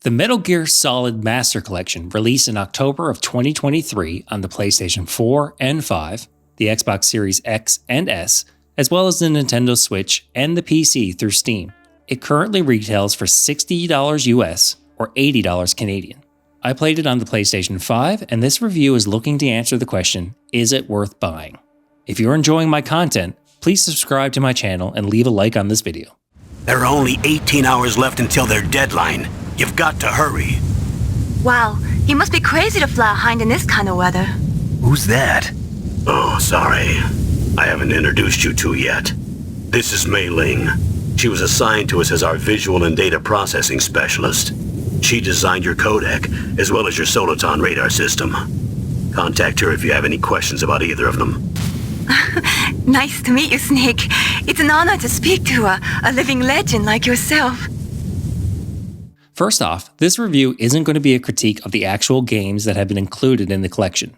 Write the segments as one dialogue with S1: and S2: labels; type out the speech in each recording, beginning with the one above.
S1: The Metal Gear Solid Master Collection released in October of 2023 on the PlayStation 4 and 5, the Xbox Series X and S, as well as the Nintendo Switch and the PC through Steam. It currently retails for $60 US or $80 Canadian. I played it on the PlayStation 5, and this review is looking to answer the question, is it worth buying? If you're enjoying my content, please subscribe to my channel and leave a like on this video.
S2: There are only 18 hours left until their deadline. You've got to hurry.
S3: Wow, he must be crazy to fly hind in this kind of weather.
S2: Who's that? Oh, sorry. I haven't introduced you to yet. This is Mei Ling. She was assigned to us as our visual and data processing specialist. She designed your codec, as well as your Soliton radar system. Contact her if you have any questions about either of them.
S3: Nice to meet you, Snake. It's an honor to speak to a living legend like yourself.
S1: First off, this review isn't going to be a critique of the actual games that have been included in the collection.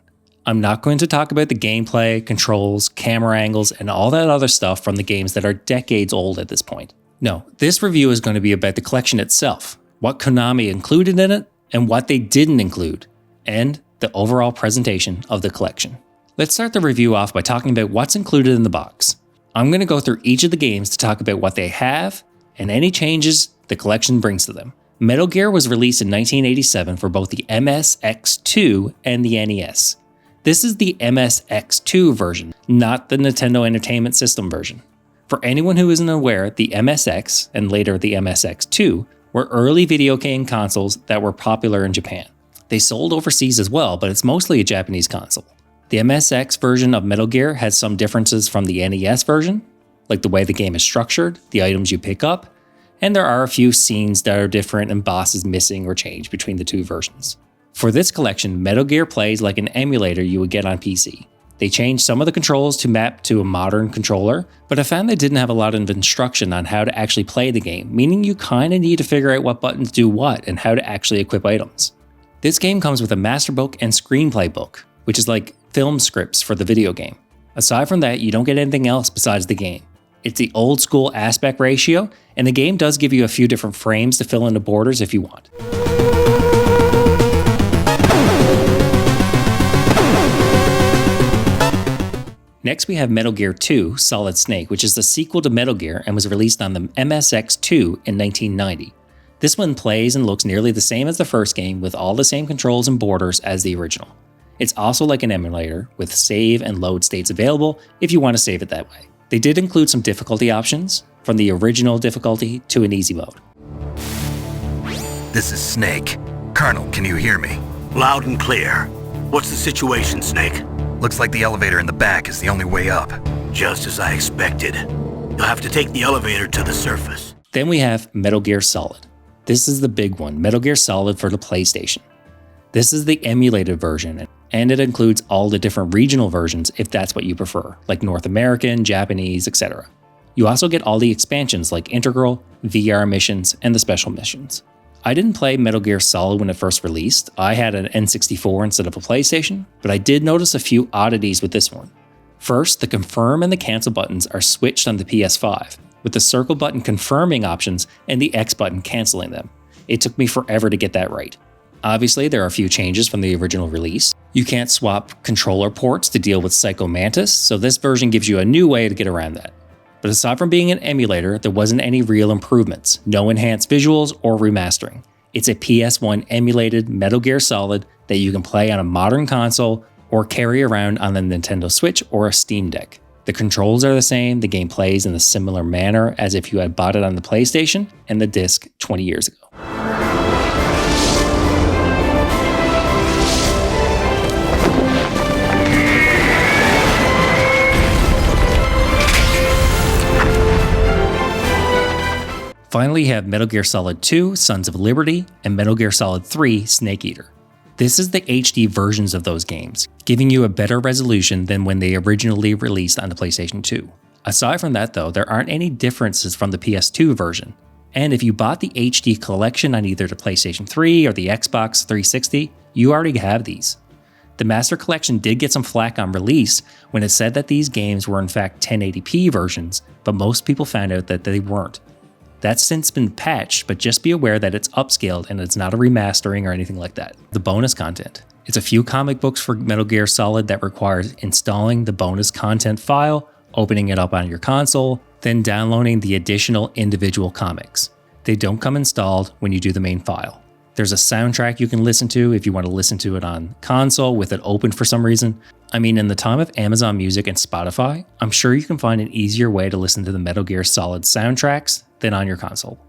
S1: I'm not going to talk about the gameplay, controls, camera angles, and all that other stuff from the games that are decades old at this point. No, this review is going to be about the collection itself, what Konami included in it, and what they didn't include, and the overall presentation of the collection. Let's start the review off by talking about what's included in the box. I'm going to go through each of the games to talk about what they have, and any changes the collection brings to them. Metal Gear was released in 1987 for both the MSX2 and the NES. This is the MSX2 version, not the Nintendo Entertainment System version. For anyone who isn't aware, the MSX, and later the MSX2, were early video game consoles that were popular in Japan. They sold overseas as well, but it's mostly a Japanese console. The MSX version of Metal Gear has some differences from the NES version, like the way the game is structured, the items you pick up, and there are a few scenes that are different and bosses missing or changed between the two versions. For this collection, Metal Gear plays like an emulator you would get on PC. They changed some of the controls to map to a modern controller, but I found they didn't have a lot of instruction on how to actually play the game, meaning you kinda need to figure out what buttons do what and how to actually equip items. This game comes with a master book and screenplay book, which is like film scripts for the video game. Aside from that, you don't get anything else besides the game. It's the old school aspect ratio, and the game does give you a few different frames to fill in the borders if you want. Next we have Metal Gear 2 Solid Snake, which is the sequel to Metal Gear and was released on the MSX2 in 1990. This one plays and looks nearly the same as the first game with all the same controls and borders as the original. It's also like an emulator with save and load states available if you want to save it that way. They did include some difficulty options, from the original difficulty to an easy mode.
S4: This is Snake. Colonel, can you hear me?
S2: Loud and clear. What's the situation, Snake?
S4: Looks like the elevator in the back is the only way up.
S2: Just as I expected. You'll have to take the elevator to the surface.
S1: Then we have Metal Gear Solid. This is the big one, Metal Gear Solid for the PlayStation. This is the emulated version, and it includes all the different regional versions if that's what you prefer, like North American, Japanese, etc. You also get all the expansions like Integral, VR missions, and the special missions. I didn't play Metal Gear Solid when it first released. I had an N64 instead of a PlayStation, but I did notice a few oddities with this one. First, the confirm and the cancel buttons are switched on the PS5, with the circle button confirming options and the X button canceling them. It took me forever to get that right. Obviously, there are a few changes from the original release. You can't swap controller ports to deal with Psycho Mantis, so this version gives you a new way to get around that. But aside from being an emulator, there wasn't any real improvements, no enhanced visuals or remastering. It's a PS1 emulated Metal Gear Solid that you can play on a modern console or carry around on the Nintendo Switch or a Steam Deck. The controls are the same, the game plays in a similar manner as if you had bought it on the PlayStation and the disc 20 years ago. Finally, you have Metal Gear Solid 2 Sons of Liberty and Metal Gear Solid 3 Snake Eater. This is the HD versions of those games, giving you a better resolution than when they originally released on the PlayStation 2. Aside from that though, there aren't any differences from the PS2 version, and if you bought the HD collection on either the PlayStation 3 or the Xbox 360, you already have these. The Master Collection did get some flack on release when it said that these games were in fact 1080p versions, but most people found out that they weren't. That's since been patched, but just be aware that it's upscaled and it's not a remastering or anything like that. The bonus content. It's a few comic books for Metal Gear Solid that requires installing the bonus content file, opening it up on your console, then downloading the additional individual comics. They don't come installed when you do the main file. There's a soundtrack you can listen to if you want to listen to it on console with it open for some reason. I mean, in the time of Amazon Music and Spotify, I'm sure you can find an easier way to listen to the Metal Gear Solid soundtracks than on your console.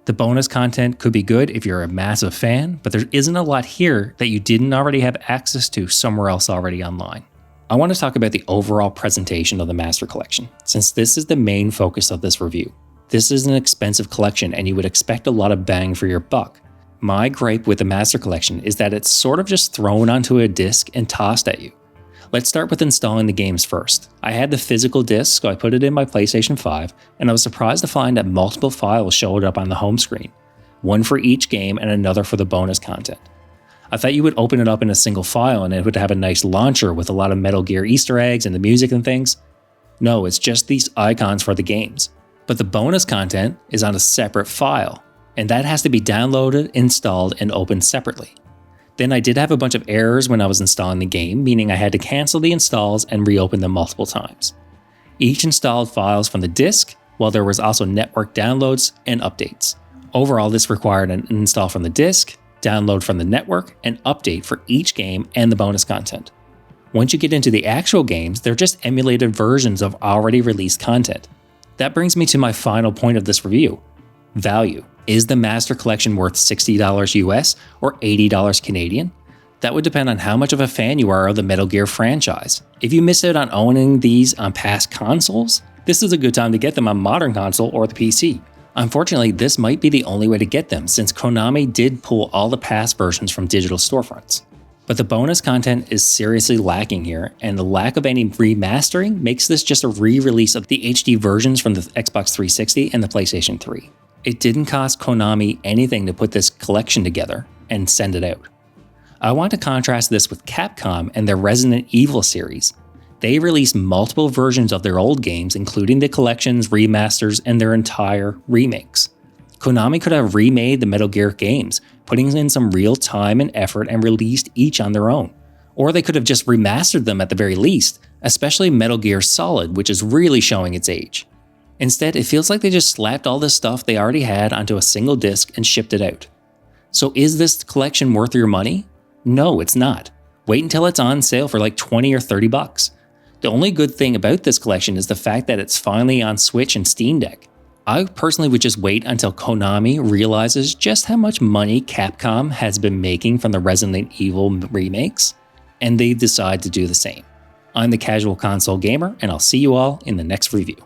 S1: The bonus content could be good if you're a massive fan, but there isn't a lot here that you didn't already have access to somewhere else already online. I want to talk about the overall presentation of the Master Collection, since this is the main focus of this review. This is an expensive collection and you would expect a lot of bang for your buck. My gripe with the Master Collection is that it's sort of just thrown onto a disc and tossed at you. Let's start with installing the games first. I had the physical disc, so I put it in my PlayStation 5, and I was surprised to find that multiple files showed up on the home screen. One for each game and another for the bonus content. I thought you would open it up in a single file and it would have a nice launcher with a lot of Metal Gear Easter eggs and the music and things. No, it's just these icons for the games. But the bonus content is on a separate file, and that has to be downloaded, installed, and opened separately. Then I did have a bunch of errors when I was installing the game, meaning I had to cancel the installs and reopen them multiple times. Each installed files from the disk, while there was also network downloads and updates. Overall, this required an install from the disk, download from the network, and update for each game and the bonus content. Once you get into the actual games, they're just emulated versions of already released content. That brings me to my final point of this review. Value. Is the Master Collection worth $60 US or $80 Canadian? That would depend on how much of a fan you are of the Metal Gear franchise. If you miss out on owning these on past consoles, this is a good time to get them on modern console or the PC. Unfortunately, this might be the only way to get them since Konami did pull all the past versions from digital storefronts. But the bonus content is seriously lacking here, and the lack of any remastering makes this just a re-release of the HD versions from the Xbox 360 and the PlayStation 3. It didn't cost Konami anything to put this collection together and send it out. I want to contrast this with Capcom and their Resident Evil series. They released multiple versions of their old games, including the collections, remasters, and their entire remakes. Konami could have remade the Metal Gear games, putting in some real time and effort and released each on their own. Or they could have just remastered them at the very least, especially Metal Gear Solid, which is really showing its age. Instead, it feels like they just slapped all this stuff they already had onto a single disc and shipped it out. So is this collection worth your money? No, it's not. Wait until it's on sale for like 20 or 30 bucks. The only good thing about this collection is the fact that it's finally on Switch and Steam Deck. I personally would just wait until Konami realizes just how much money Capcom has been making from the Resident Evil remakes, and they decide to do the same. I'm the Casual Console Gamer, and I'll see you all in the next review.